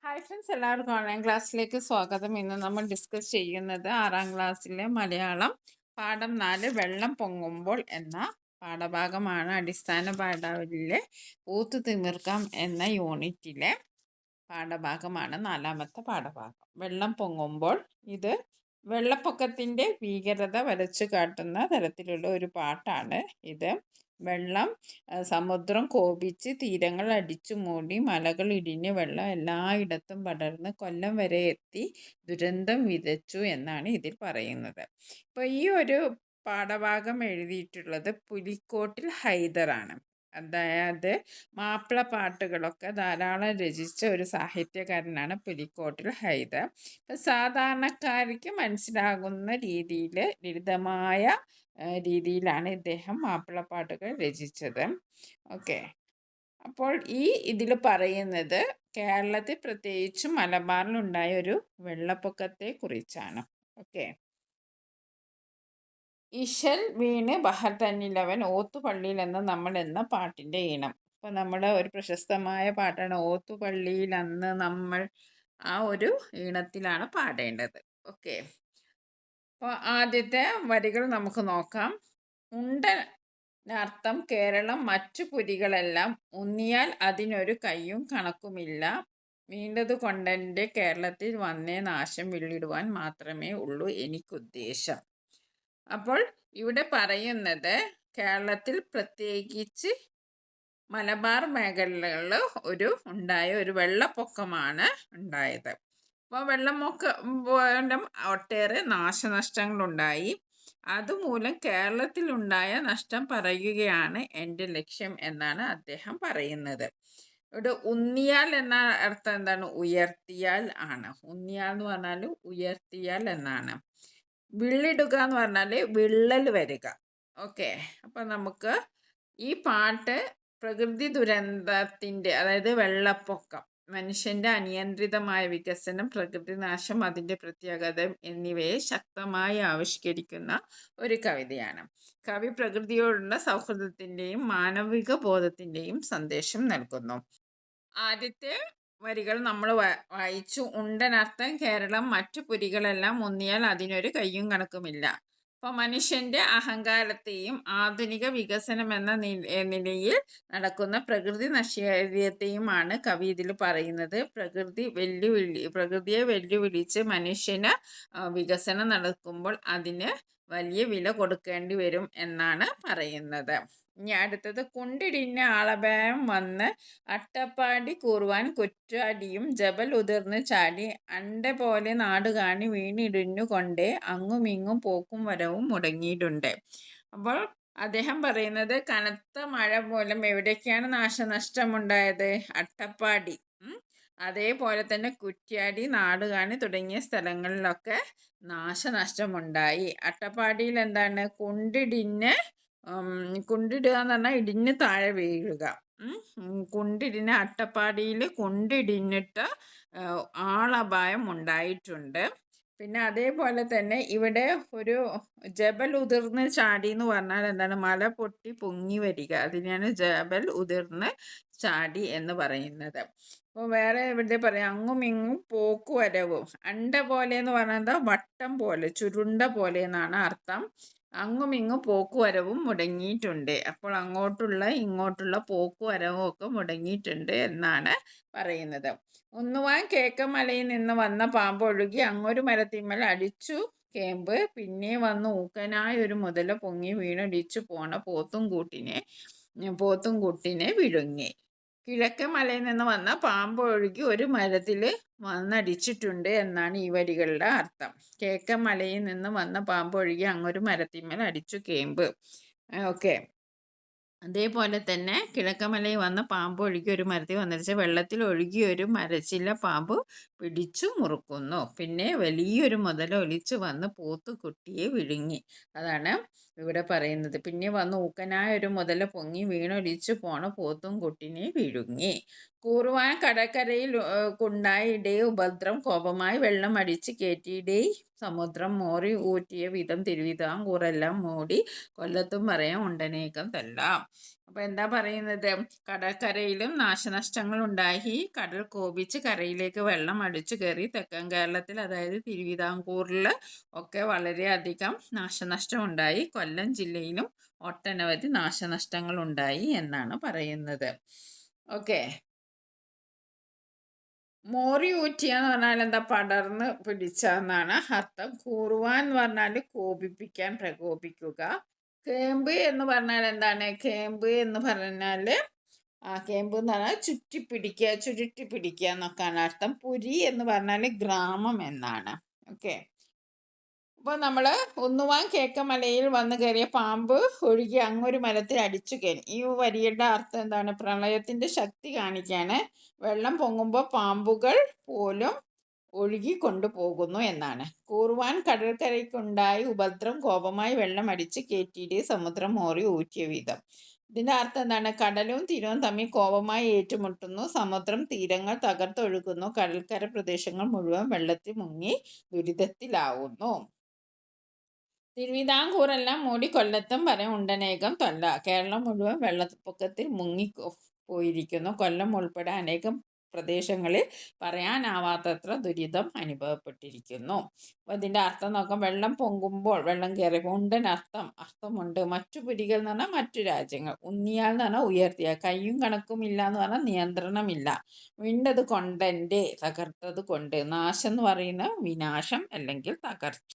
Hi friends, എല്ലാവർക്കും online ക്ലാസ്സിലേക്ക് സ്വാഗതം. ഇന്ന് നമ്മൾ ഡിസ്കസ് ചെയ്യുന്നത് 6ാം ക്ലാസ്സിലെ മലയാളം പാഠം 4 വെള്ളം പൊങ്ങുമ്പോൾ എന്ന പാഠഭാഗമാണ്. അടിസ്ഥാന പാഠാവലിയിലെ ഊത്തു തിമിർക്കാം എന്ന യൂണിറ്റിലെ പാഠഭാഗമാണ് 4ാമത്തെ പാഠഭാഗം. വെള്ളം പൊങ്ങുമ്പോൾ ഇത് വെള്ളപ്പൊക്കത്തിൻ്റെ ഭീകരത വരച്ചു കാട്ടുന്ന തരത്തിലുള്ള ഒരു പാട്ടാണ് ഇത്. വെള്ളം സമുദ്രം കോപിച്ച് തീരങ്ങൾ അടിച്ചു മൂടി മലകൾ ഇടിഞ്ഞ് വെള്ളം എല്ലായിടത്തും പടർന്ന് കൊല്ലം വരെ എത്തി ദുരന്തം വിതച്ചു എന്നാണ് ഇതിൽ പറയുന്നത്. ഇപ്പോൾ ഈ ഒരു പാഠഭാഗം എഴുതിയിട്ടുള്ളത് പുലിക്കോട്ടിൽ ഹൈദറാണ്. അതായത് മാപ്പിള പാട്ടുകളൊക്കെ ധാരാളം രചിച്ച ഒരു സാഹിത്യകാരനാണ് പുലിക്കോട്ടിൽ ഹൈദർ. ഇപ്പം സാധാരണക്കാർക്ക് മനസ്സിലാകുന്ന രീതിയിൽ ലളിതമായ രീതിയിലാണ് ഇദ്ദേഹം മാപ്പിളപ്പാട്ടുകൾ രചിച്ചത്. ഓക്കെ, അപ്പോൾ ഇതിൽ പറയുന്നത് കേരളത്തിൽ പ്രത്യേകിച്ചും മലബാറിലുണ്ടായ ഒരു വെള്ളപ്പൊക്കത്തെ കുറിച്ചാണ്. ഓക്കെ, ഇശൽ വീണ് ബഹർ തന്നിലവൻ ഓത്തുപള്ളിയിൽ എന്ന് നമ്മൾ എന്ന പാട്ടിൻ്റെ ഈണം. ഇപ്പോൾ നമ്മുടെ ഒരു പ്രശസ്തമായ പാട്ടാണ് ഓത്തുപള്ളിയിൽ അന്ന് നമ്മൾ. ആ ഒരു ഈണത്തിലാണ് പാടേണ്ടത്. ഓക്കെ, അപ്പോൾ ആദ്യത്തെ വരികൾ നമുക്ക് നോക്കാം. ഉണ്ടനർത്ഥം കേരളം മറ്റു പുരികളെല്ലാം ഉന്നിയാൽ അതിനൊരു കയ്യും കണക്കുമില്ല. വീണ്ടത് കൊണ്ടെൻ്റെ കേരളത്തിൽ വന്നേ നാശം വിള്ളിടുവാൻ മാത്രമേ ഉള്ളൂ എനിക്കുദ്ദേശം. അപ്പോൾ ഇവിടെ പറയുന്നത് കേരളത്തിൽ പ്രത്യേകിച്ച് മലബാർ മേഖലകളിൽ ഉണ്ടായ ഒരു വെള്ളപ്പൊക്കമാണ് ഉണ്ടായത്. അപ്പോൾ വെള്ളപ്പൊക്കം ഒട്ടേറെ നാശനഷ്ടങ്ങളുണ്ടായി. അതുമൂലം കേരളത്തിലുണ്ടായ നഷ്ടം പറയുകയാണ് എൻ്റെ ലക്ഷ്യം എന്നാണ് അദ്ദേഹം പറയുന്നത്. ഇവിടെ ഉന്നിയാൽ എന്ന അർത്ഥം എന്താണ്? ഉയർത്തിയാൽ ആണ്. ഉന്നിയാൽ എന്ന് പറഞ്ഞാൽ ഉയർത്തിയാൽ എന്നാണ്. വിള്ളിടുക എന്ന് പറഞ്ഞാൽ വിള്ളൽ വരിക. ഓക്കെ, അപ്പം നമുക്ക് ഈ പാട്ട് പ്രകൃതി ദുരന്തത്തിൻ്റെ, അതായത് വെള്ളപ്പൊക്കം, മനുഷ്യൻ്റെ അനിയന്ത്രിതമായ വികസനം, പ്രകൃതിനാശം, അതിൻ്റെ പ്രത്യാഘാതം എന്നിവയെ ശക്തമായി ആവിഷ്കരിക്കുന്ന ഒരു കവിതയാണ്. കവി പ്രകൃതിയോടുള്ള സൗഹൃദത്തിൻ്റെയും മാനവിക ബോധത്തിൻ്റെയും സന്ദേശം നൽകുന്നു. ആദ്യത്തെ വരികൾ നമ്മൾ വായിച്ചു. ഉണ്ടനർത്ഥം കേരളം മറ്റു പുരികളെല്ലാം ഉന്നിയാൽ അതിനൊരു കയ്യും കണക്കുമില്ല. അപ്പോൾ മനുഷ്യൻ്റെ അഹങ്കാരത്തെയും ആധുനിക വികസനം എന്ന നിലയിൽ നടക്കുന്ന പ്രകൃതി നൈരാശ്യത്തെയുമാണ് കവി ഇതിൽ പറയുന്നത്. പ്രകൃതിയെ വെല്ലുവിളിച്ച് മനുഷ്യന് വികസനം നടക്കുമ്പോൾ അതിന് വലിയ വില കൊടുക്കേണ്ടി വരും എന്നാണ് പറയുന്നത്. ഇനി അടുത്തത്, കുണ്ടിടിഞ്ഞ ആളപായം വന്ന് അട്ടപ്പാടി കൂറുവാൻ കുറ്റാടിയും ജബൽ ഉതിർന്ന് ചാടി അണ്ട പോലെ നാടുകാണി വീണിടിഞ്ഞു കൊണ്ടേ അങ്ങുമിങ്ങും പോക്കും വരവും മുടങ്ങിയിട്ടുണ്ട്. അപ്പോൾ അദ്ദേഹം പറയുന്നത് കനത്ത മഴ മൂലം എവിടേക്കാണ് നാശനഷ്ടമുണ്ടായത്? അട്ടപ്പാടി, അതേപോലെ തന്നെ കുറ്റ്യാടി, നാടുകാണി തുടങ്ങിയ സ്ഥലങ്ങളിലൊക്കെ നാശനഷ്ടമുണ്ടായി. അട്ടപ്പാടിയിൽ എന്താണ്? കുണ്ടിടുക എന്ന് പറഞ്ഞാൽ ഇടിഞ്ഞ് താഴെ വീഴുക. അട്ടപ്പാടിയിൽ കുണ്ടിടിഞ്ഞിട്ട് ആളപായം ഉണ്ടായിട്ടുണ്ട്. പിന്നെ അതേപോലെ തന്നെ ഇവിടെ ഒരു ജബൽ ഉതിർന്ന് ചാടി എന്ന് പറഞ്ഞാൽ എന്താണ്? മല പൊട്ടി പൊങ്ങി വരിക, അതിനെയാണ് ജബൽ ഉതിർന്ന് ചാടി എന്ന് പറയുന്നത്. അപ്പോൾ വേറെ ഇവിടെ പറയാം, അങ്ങും ഇങ്ങും പോക്കുവരവും. അണ്ട പോലെ എന്ന് പറഞ്ഞാൽ വട്ടം പോലെ, ചുരുണ്ട പോലെ എന്നാണ് അർത്ഥം. അങ്ങും ഇങ്ങും പോക്കുവരവും മുടങ്ങിയിട്ടുണ്ട്. അപ്പോൾ അങ്ങോട്ടുള്ള ഇങ്ങോട്ടുള്ള പോക്കുവരവും ഒക്കെ മുടങ്ങിയിട്ടുണ്ട് എന്നാണ് പറയുന്നത്. ഉണ്ണുവാൻ കേക്കമലയിൽ നിന്ന് വന്ന പാമ്പ് ഒഴുകി അങ്ങൊരു മരത്തിന്മേൽ അടിച്ചു കേമ്പ്. പിന്നെ വന്ന് ഊക്കനായ ഒരു മുതല പൊങ്ങി വീണടിച്ചു പോണ പോത്തും കൂട്ടിനെ വിഴുങ്ങി. കിഴക്കൻ മലയിൽ നിന്ന് വന്ന പാമ്പ് ഒഴുകി ഒരു മരത്തിൽ വന്നടിച്ചിട്ടുണ്ട് എന്നാണ് ഈ വരികളുടെ അർത്ഥം. കിഴക്കൻ മലയിൽ നിന്ന് വന്ന പാമ്പ് ഒഴുകി അങ്ങൊരു മരത്തിന്മേൽ അടിച്ചു കേമ്പ്. ഓക്കെ, അതേപോലെ തന്നെ കിഴക്കമലയിൽ വന്ന പാമ്പ് ഒഴുകി ഒരു മരത്തിൽ വന്നിടിച്ച വെള്ളത്തിൽ ഒഴുകിയൊരു മരച്ചില്ല പാമ്പ് പിടിച്ചു മുറുക്കുന്നു. പിന്നെ വലിയൊരു മുതല ഒലിച്ചു വന്ന് പോത്തുകുട്ടിയെ വിഴുങ്ങി. അതാണ് ഇവിടെ പറയുന്നത്. പിന്നെ വന്ന് ഊക്കനായ ഒരു മുതല പൊങ്ങി വീണൊലിച്ചു പോണ പോത്തും കുട്ടിനെ വിഴുങ്ങി. കൂറുവാൻ കടക്കരയിൽ കുണ്ടായിടേ ഉപദ്രം കോപമായി വെള്ളം അടിച്ച് കയറ്റിയിടേ സമുദ്രം മോറി ഊറ്റിയ വിധം തിരുവിതാംകൂറെല്ലാം മൂടി കൊല്ലത്തും പറയാം ഉണ്ടനേക്കം തല്ലാം. അപ്പോൾ എന്താ പറയുന്നത്, കടൽക്കരയിലും നാശനഷ്ടങ്ങൾ ഉണ്ടായി. കടൽ കോപിച്ച് കരയിലേക്ക് വെള്ളം അടിച്ചു കയറി. തെക്കൻ കേരളത്തിൽ, അതായത് തിരുവിതാംകൂറിൽ ഒക്കെ വളരെയധികം നാശനഷ്ടം ഉണ്ടായി. കൊല്ലം ജില്ലയിലും ഒട്ടനവധി നാശനഷ്ടങ്ങൾ ഉണ്ടായി എന്നാണ് പറയുന്നത്. ഓക്കെ. മോറി ഊറ്റിയ എന്ന് പറഞ്ഞാൽ എന്താ, പടർന്ന് പിടിച്ച എന്നാണ് അർത്ഥം. കൂറുവാൻ എന്ന് പറഞ്ഞാൽ കോപിപ്പിക്കാൻ, പ്രകോപിക്കുക. കേമ്പ് എന്ന് പറഞ്ഞാൽ എന്താണ്, കേമ്പ് എന്ന് പറഞ്ഞാൽ കേമ്പ് എന്ന് പറഞ്ഞാൽ ചുറ്റിപ്പിടിക്കുക, ചുരുട്ടി പിടിക്കുക എന്നൊക്കെയാണ് അർത്ഥം. പുരി എന്ന് പറഞ്ഞാൽ ഗ്രാമം എന്നാണ്. ഓക്കെ. അപ്പോൾ നമ്മൾ ഒന്നുവാൻ കേക്കമലയിൽ വന്ന് കയറിയ പാമ്പ് ഒഴുകി അങ്ങൊരു മരത്തിൽ അടിച്ചു കയറി. ഈ വരിയുടെ അർത്ഥം എന്താണ്, പ്രളയത്തിൻ്റെ ശക്തി കാണിക്കാണ്. വെള്ളം പൊങ്ങുമ്പോൾ പാമ്പുകൾ പോലും ഒഴുകി കൊണ്ടുപോകുന്നു എന്നാണ്. കൂറുവാൻ കടൽക്കരയ്ക്കുണ്ടായി ഉപദ്രം, കോപമായി വെള്ളം അടിച്ച് കയറ്റിയിട്ട് സമുദ്രം മോറി ഊറ്റിയ വിധം. ഇതിൻ്റെ അർത്ഥം എന്താണ്, കടലും തീരവും തമ്മിൽ കോപമായി ഏറ്റുമുട്ടുന്നു. സമുദ്രം തീരങ്ങൾ തകർത്തൊഴുകുന്നു. കടൽക്കര പ്രദേശങ്ങൾ മുഴുവൻ വെള്ളത്തിൽ മുങ്ങി ദുരിതത്തിലാവുന്നു. തിരുവിതാംകൂറെല്ലാം മൂടി കൊല്ലത്തും വരെ ഉണ്ടനേകം തൊല്ല. കേരളം മുഴുവൻ വെള്ളപ്പൊക്കത്തിൽ മുങ്ങി പോയിരിക്കുന്നു. കൊല്ലം ഉൾപ്പെടെ അനേകം പ്രദേശങ്ങളിൽ പറയാനാവാത്തത്ര ദുരിതം അനുഭവപ്പെട്ടിരിക്കുന്നു. അപ്പോൾ ഇതിൻ്റെ അർത്ഥം നോക്കാം. വെള്ളം പൊങ്ങുമ്പോൾ, വെള്ളം കയറി. ഉണ്ടൻ അർത്ഥമുണ്ട്. മറ്റു പുരികൾ എന്ന് പറഞ്ഞാൽ മറ്റു രാജ്യങ്ങൾ. ഉന്നിയാൽ എന്ന് പറഞ്ഞാൽ ഉയർത്തിയ. കയ്യും കണക്കുമില്ല എന്ന് പറഞ്ഞാൽ നിയന്ത്രണമില്ല. വിണ്ടത് കൊണ്ടെൻ്റെ, തകർത്തത് കൊണ്ട്. നാശം എന്ന് പറയുന്ന വിനാശം അല്ലെങ്കിൽ തകർച്ച.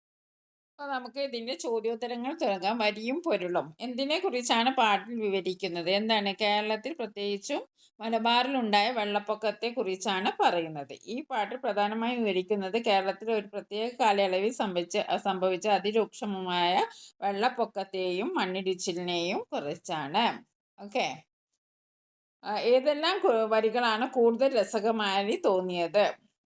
അപ്പോൾ നമുക്ക് ഇതിൻ്റെ ചോദ്യോത്തരങ്ങൾ തുടങ്ങാം. വരിയും പൊരുളും. എന്തിനെ കുറിച്ചാണ് പാട്ടിൽ വിവരിക്കുന്നത്? എന്താണ്, കേരളത്തിൽ പ്രത്യേകിച്ചും മലബാറിലുണ്ടായ വെള്ളപ്പൊക്കത്തെ കുറിച്ചാണ് പറയുന്നത്. ഈ പാട്ട് പ്രധാനമായും വിവരിക്കുന്നത് കേരളത്തിൽ ഒരു പ്രത്യേക കാലയളവിൽ സംഭവിച്ച അതിരൂക്ഷമായ വെള്ളപ്പൊക്കത്തെയും മണ്ണിടിച്ചിലിനെയും കുറിച്ചാണ്. ഓക്കെ. ഏതെല്ലാം വരികളാണ് കൂടുതൽ രസകരമായി തോന്നിയത്?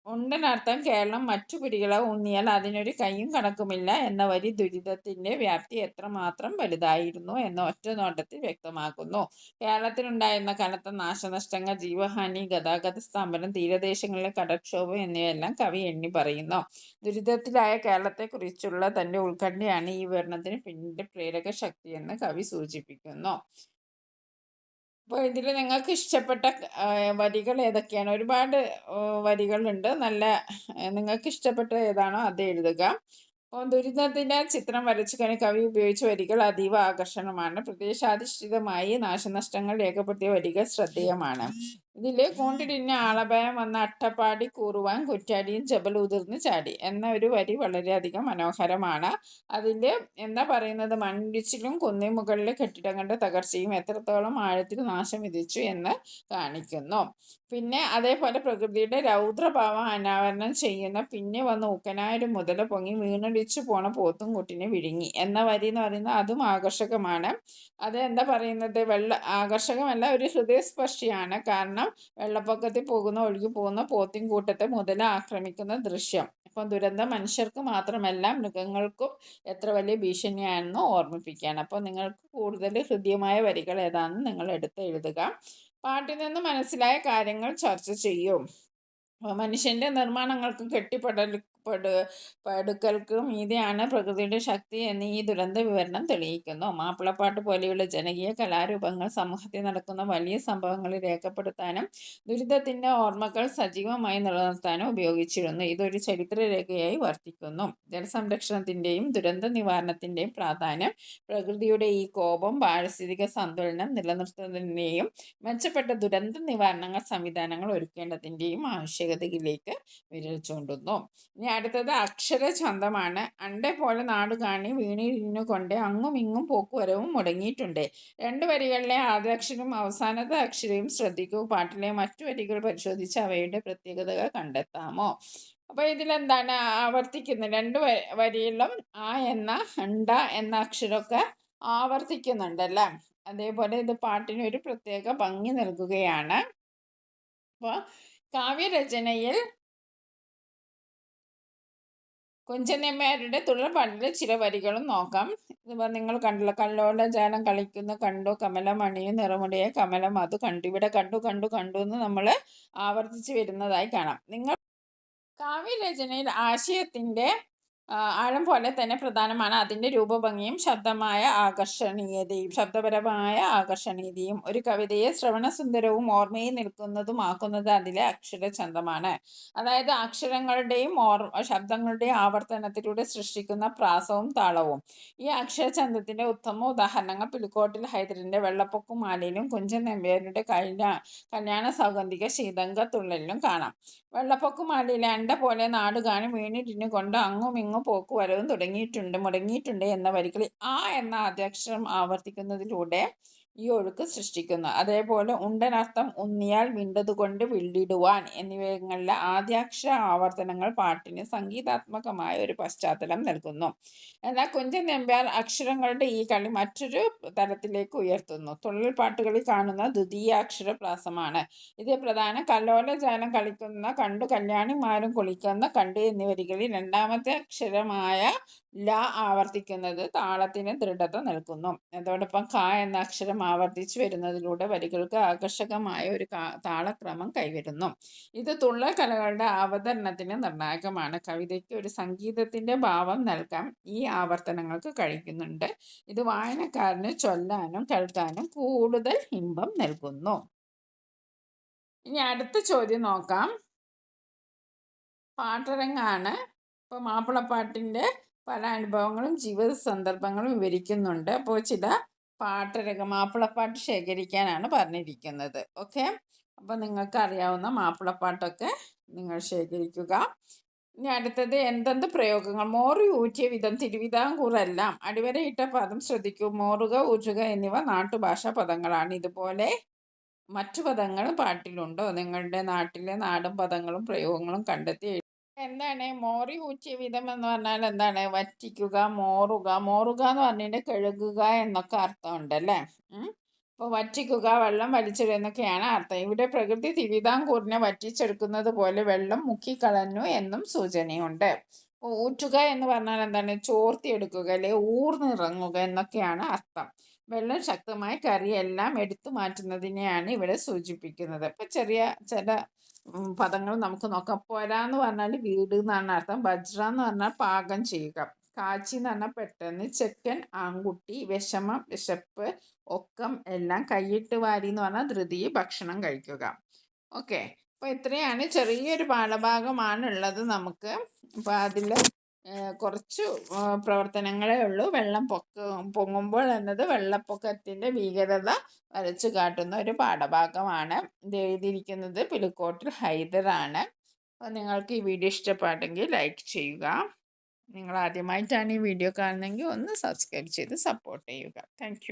ഉണ്ടനർത്ഥം കേരളം മറ്റു പിടികളെ ഊന്നിയാൽ അതിനൊരു കയ്യും കണക്കുമില്ല എന്ന വരി ദുരിതത്തിന്റെ വ്യാപ്തി എത്രമാത്രം വലുതായിരുന്നു എന്ന് ഒറ്റ നോട്ടത്തിൽ വ്യക്തമാക്കുന്നു. കേരളത്തിലുണ്ടായിരുന്ന കനത്ത നാശനഷ്ടങ്ങൾ, ജീവഹാനി, ഗതാഗത സ്തംഭനം, തീരദേശങ്ങളിലെ കടൽക്ഷോഭം എന്നിവയെല്ലാം കവി എണ്ണി പറയുന്നു. ദുരിതത്തിലായ കേരളത്തെക്കുറിച്ചുള്ള തൻ്റെ ഉത്കണ്ഠയാണ് ഈ വിവരണത്തിന് പിന്നിലെ പ്രേരക ശക്തിയെന്ന് കവി സൂചിപ്പിക്കുന്നു. അപ്പോൾ ഇതിൽ നിങ്ങൾക്ക് ഇഷ്ടപ്പെട്ട വരികൾ ഏതൊക്കെയാണ്? ഒരുപാട് വരികളുണ്ട്. നിങ്ങൾക്ക് ഇഷ്ടപ്പെട്ട ഏതാണോ അത് എഴുതുക. അപ്പോൾ ദുരിതത്തിൻ്റെ ചിത്രം വരച്ചു കഴിഞ്ഞ് കവി ഉപയോഗിച്ച വരികൾ അതീവ ആകർഷണമാണ്. പ്രദേശാധിഷ്ഠിതമായി നാശനഷ്ടങ്ങൾ രേഖപ്പെടുത്തിയ വരികൾ ശ്രദ്ധേയമാണ്. ഇതിൽ കൂണ്ടിടിഞ്ഞ ആളഭയം വന്ന അട്ടപ്പാടി കൂറുവാൻ കുറ്റാടിയും ജബൽ ഉതിർന്ന് ചാടി എന്ന ഒരു വരി വളരെയധികം മനോഹരമാണ്. അതിൽ എന്താ പറയുന്നത്, മണ്ണിടിച്ചിലും കുന്നിൻ മുകളിലെ കെട്ടിടങ്ങളുടെ തകർച്ചയും എത്രത്തോളം ആഴത്തിൽ നാശം വിധിച്ചു എന്ന് കാണിക്കുന്നു. പിന്നെ അതേപോലെ പ്രകൃതിയുടെ രൗദ്രഭാവം അനാവരണം ചെയ്യുന്ന പിന്നെ വന്ന് ഊക്കനായൊരു മുതല പൊങ്ങി വീണടിച്ചു പോണ പോത്തും കുട്ടിനെ വിഴുങ്ങി എന്ന വരി എന്ന് പറയുന്നത് അതും ആകർഷകമാണ്. അത് എന്താ പറയുന്നത്, ആകർഷകമല്ല, ഒരു ഹൃദയസ്പർശിയാണ്. കാരണം വെള്ളപ്പൊക്കത്തിൽ ഒഴുകി പോകുന്ന പോത്തിൻ കൂട്ടത്തെ മുതല ആക്രമിക്കുന്ന ദൃശ്യം. അപ്പം ദുരന്തം മനുഷ്യർക്ക് മാത്രമല്ല മൃഗങ്ങൾക്കും എത്ര വലിയ ഭീഷണിയാണെന്ന് ഓർമ്മിപ്പിക്കുകയാണ്. അപ്പോൾ നിങ്ങൾക്ക് കൂടുതൽ ഹൃദ്യമായ വരികൾ ഏതാണെന്ന് നിങ്ങൾ എടുത്ത് എഴുതുക. പാട്ടിൽ നിന്ന് മനസ്സിലായ കാര്യങ്ങൾ ചർച്ച ചെയ്യും. മനുഷ്യൻ്റെ നിർമ്മാണങ്ങൾക്കും പടുക്കൽക്കും മീതെയാണ് പ്രകൃതിയുടെ ശക്തി എന്ന് ഈ ദുരന്ത വിവരണം തെളിയിക്കുന്നു. മാപ്പിളപ്പാട്ട് പോലെയുള്ള ജനകീയ കലാരൂപങ്ങൾ സമൂഹത്തിൽ നടക്കുന്ന വലിയ സംഭവങ്ങൾ രേഖപ്പെടുത്താനും ദുരിതത്തിൻ്റെ ഓർമ്മകൾ സജീവമായി നിലനിർത്താനും ഉപയോഗിച്ചിരുന്നു. ഇതൊരു ചരിത്രരേഖയായി വർത്തിക്കുന്നു. ജലസംരക്ഷണത്തിൻ്റെയും ദുരന്ത നിവാരണത്തിൻ്റെയും പ്രാധാന്യം, പ്രകൃതിയുടെ ഈ കോപം, പാരിസ്ഥിതിക സന്തുലനം നിലനിർത്തുന്നതിൻ്റെയും മെച്ചപ്പെട്ട ദുരന്ത നിവാരണ സംവിധാനങ്ങൾ ഒരുക്കേണ്ടതിൻ്റെയും ആവശ്യകതയിലേക്ക് വിരൽ ചൂണ്ടുന്നു. ഇനി അടുത്തത് അക്ഷരഛന്തമാണ്. അണ്ടെ പോലെ നാട് കാണി വീണിരുന്നു കൊണ്ട് അങ്ങും ഇങ്ങും പോക്കുവരവും മുടങ്ങിയിട്ടുണ്ട്. 2 വരികളിലെ ആദ്യാക്ഷരവും അവസാനത്തെ അക്ഷരവും ശ്രദ്ധിക്കൂ. പാട്ടിലെ മറ്റു വരികൾ പരിശോധിച്ച് അവയുടെ പ്രത്യേകതകൾ കണ്ടെത്താമോ? അപ്പോൾ ഇതിലെന്താണ് ആവർത്തിക്കുന്നത്? 2 വരിയിലും ആ എന്ന ണ്ട എന്ന അക്ഷരമൊക്കെ ആവർത്തിക്കുന്നുണ്ടല്ലേ. അതേപോലെ ഇത് പാട്ടിന് ഒരു പ്രത്യേക ഭംഗി നൽകുകയാണ്. അപ്പോൾ കാവ്യരചനയിൽ കുഞ്ചനമ്മയുടെ തുടർപാട്ടിലെ ചില വരികളും നോക്കാം. ഇതിപ്പോൾ നിങ്ങൾ കണ്ടല്ലോ, കല്ലോല ജാലം കളിക്കുന്നു കണ്ടു, കമലമണിയും നിറമുടിയ കമലം അത് കണ്ടു. ഇവിടെ കണ്ടു കണ്ടു കണ്ടു എന്ന് നമ്മൾ ആവർത്തിച്ച് വരുന്നതായി കാണാം. നിങ്ങൾ കാവ്യരചനയിൽ ആശയത്തിൻ്റെ ആഴം പോലെ തന്നെ പ്രധാനമാണ് അതിൻ്റെ രൂപഭംഗിയും ശബ്ദപരമായ ആകർഷണീയതയും. ഒരു കവിതയെ ശ്രവണസുന്ദരവും ഓർമ്മയിൽ നിൽക്കുന്നതുമാക്കുന്നത് അതിലെ അക്ഷരചന്തമാണ്. അതായത് അക്ഷരങ്ങളുടെയും ശബ്ദങ്ങളുടെയും ആവർത്തനത്തിലൂടെ സൃഷ്ടിക്കുന്ന പ്രാസവും താളവും. ഈ അക്ഷരചന്തത്തിൻ്റെ ഉത്തമ ഉദാഹരണങ്ങൾ പുലിക്കോട്ടിൽ ഹൈദരിൻ്റെ വെള്ളപ്പൊക്കും മാലയിലും കുഞ്ചൻ നമ്പ്യാരുടെ കല്യാണ സൗഗന്ധിക ശീതങ്കത്തുള്ളലിലും കാണാം. വെള്ളപ്പൊക്കമാലയിലെ അണ്ട പോലെ നാടുകാണി വീണിടിഞ്ഞു കൊണ്ട് അങ്ങും ഇങ്ങും പോക്കുവരവും മുടങ്ങിയിട്ടുണ്ട് എന്ന വരികളിൽ ആ എന്ന ആദ്യാക്ഷരം ആവർത്തിക്കുന്നതിലൂടെ ഈ ഒഴുക്ക് സൃഷ്ടിക്കുന്നു. അതേപോലെ ഉണ്ടനർത്ഥം ഉന്നിയാൽ വിണ്ടതുകൊണ്ട് വിള്ളിടുവാൻ എന്നിവങ്ങളിലെ ആദ്യാക്ഷര ആവർത്തനങ്ങൾ പാട്ടിന് സംഗീതാത്മകമായ ഒരു പശ്ചാത്തലം നൽകുന്നു. എന്നാൽ കുഞ്ചൻ നമ്പ്യാർ അക്ഷരങ്ങളുടെ ഈ കളി മറ്റൊരു തലത്തിലേക്ക് ഉയർത്തുന്നു. തുള്ളൽ പാട്ടുകളിൽ കാണുന്ന ദ്വിതീയാക്ഷര പ്രാസമാണ് ഇത്. പ്രധാന കല്ലോലജാലം കളിക്കുന്ന കണ്ടു കല്യാണിമാരും കുളിക്കുന്ന കണ്ടു എന്നീ വരികളിൽ രണ്ടാമത്തെ അക്ഷരമായ ല ആവർത്തിക്കുന്നത് താളത്തിന് ദൃഢത നൽകുന്നു. അതോടൊപ്പം ക എന്ന അക്ഷരം ആവർത്തിച്ചു വരുന്നതിലൂടെ വരികൾക്ക് ആകർഷകമായ ഒരു താളക്രമം കൈവരുന്നു. ഇത് തുള്ളൽ കലകളുടെ അവതരണത്തിന് നിർണായകമാണ്. കവിതയ്ക്ക് ഒരു സംഗീതത്തിന്റെ ഭാവം നൽകാൻ ഈ ആവർത്തനങ്ങൾക്ക് കഴിയുന്നുണ്ട്. ഇത് വായനക്കാരന് ചൊല്ലാനും കേൾക്കാനും കൂടുതൽ ഇമ്പം നൽകുന്നു. ഇനി അടുത്ത ചോദ്യം നോക്കാം. പാട്ടരങ്ങാണ്. ഇപ്പോൾ മാപ്പിളപ്പാട്ടിൻ്റെ പല അനുഭവങ്ങളും ജീവിത സന്ദർഭങ്ങളും വിവരിക്കുന്നുണ്ട്. അപ്പോൾ ചില മാപ്പിളപ്പാട്ട് ശേഖരിക്കാനാണ് പറഞ്ഞിരിക്കുന്നത്. ഓക്കെ, അപ്പോൾ നിങ്ങൾക്ക് അറിയാവുന്ന മാപ്പിളപ്പാട്ടൊക്കെ നിങ്ങൾ ശേഖരിക്കുക. ഇനി അടുത്തത് എന്തെന്ത് പ്രയോഗങ്ങൾ. മോറ് ഊറ്റിയ വിധം തിരുവിതാംകൂറെല്ലാം. അടിവരയിട്ട പദം ശ്രദ്ധിക്കൂ. മോറുക, ഊറ്റുക എന്നിവ നാട്ടുഭാഷാ പദങ്ങളാണ്. ഇതുപോലെ മറ്റു പദങ്ങൾ പാട്ടിലുണ്ടോ? നിങ്ങളുടെ നാട്ടിലെ നാടൻ പദങ്ങളും പ്രയോഗങ്ങളും കണ്ടെത്തി. എന്താണ് മോറി ഊറ്റിയ വിധം എന്ന് പറഞ്ഞാൽ എന്താണ്? വറ്റിക്കുക, മോറുക. മോറുക എന്ന് പറഞ്ഞിട്ട് കഴുകുക എന്നൊക്കെ അർത്ഥമുണ്ട് അല്ലേ? അപ്പോൾ വറ്റിക്കുക, വെള്ളം വലിച്ചിടുക എന്നൊക്കെയാണ് അർത്ഥം. ഇവിടെ പ്രകൃതി തിരുവിതാംകൂറിനെ വറ്റിച്ചെടുക്കുന്നത് പോലെ വെള്ളം മുക്കിക്കളഞ്ഞു എന്നും സൂചനയുണ്ട്. ഊറ്റുക എന്ന് പറഞ്ഞാൽ എന്താണ്? ചോർത്തിയെടുക്കുക അല്ലെ ഊർന്നിറങ്ങുക എന്നൊക്കെയാണ് അർത്ഥം. വെള്ളം ശക്തമായി കറിയെല്ലാം എടുത്തു മാറ്റുന്നതിനെയാണ് ഇവിടെ സൂചിപ്പിക്കുന്നത്. അപ്പം ചില പദങ്ങൾ നമുക്ക് നോക്കാം. പൊര എന്ന് പറഞ്ഞാൽ വീട് എന്നാണ് അർത്ഥം. വജ്ര എന്ന് പറഞ്ഞാൽ പാകം ചെയ്യുക. കാച്ചി എന്ന് പറഞ്ഞാൽ പെട്ടെന്ന്. ചെക്കൻ ആൺകുട്ടി. വിഷമം വിശപ്പ്. ഒക്കം എല്ലാം. കൈയിട്ട് വാരി എന്ന് പറഞ്ഞാൽ ധൃതി ഭക്ഷണം കഴിക്കുക. ഓക്കെ, അപ്പോൾ ഇത്രയാണ് ചെറിയൊരു പാഠഭാഗമാണ് ഉള്ളത് നമുക്ക്. അപ്പോൾ അതിൽ കുറച്ച് പ്രവർത്തനങ്ങളേ ഉള്ളൂ. വെള്ളം പൊങ്ങുമ്പോൾ എന്നത് വെള്ളപ്പൊക്കത്തിൻ്റെ ഭീകരത വരച്ചു കാട്ടുന്ന ഒരു പാഠഭാഗമാണ്. ഇത് എഴുതിയിരിക്കുന്നത് പുലിക്കോട്ടിൽ ഹൈദരാണ്. അപ്പോൾ നിങ്ങൾക്ക് ഈ വീഡിയോ ഇഷ്ടപ്പെട്ടെങ്കിൽ ലൈക്ക് ചെയ്യുക. നിങ്ങൾ ആദ്യമായിട്ടാണ് ഈ വീഡിയോ കാണുന്നതെങ്കിൽ ഒന്ന് സബ്സ്ക്രൈബ് ചെയ്ത് സപ്പോർട്ട് ചെയ്യുക. താങ്ക്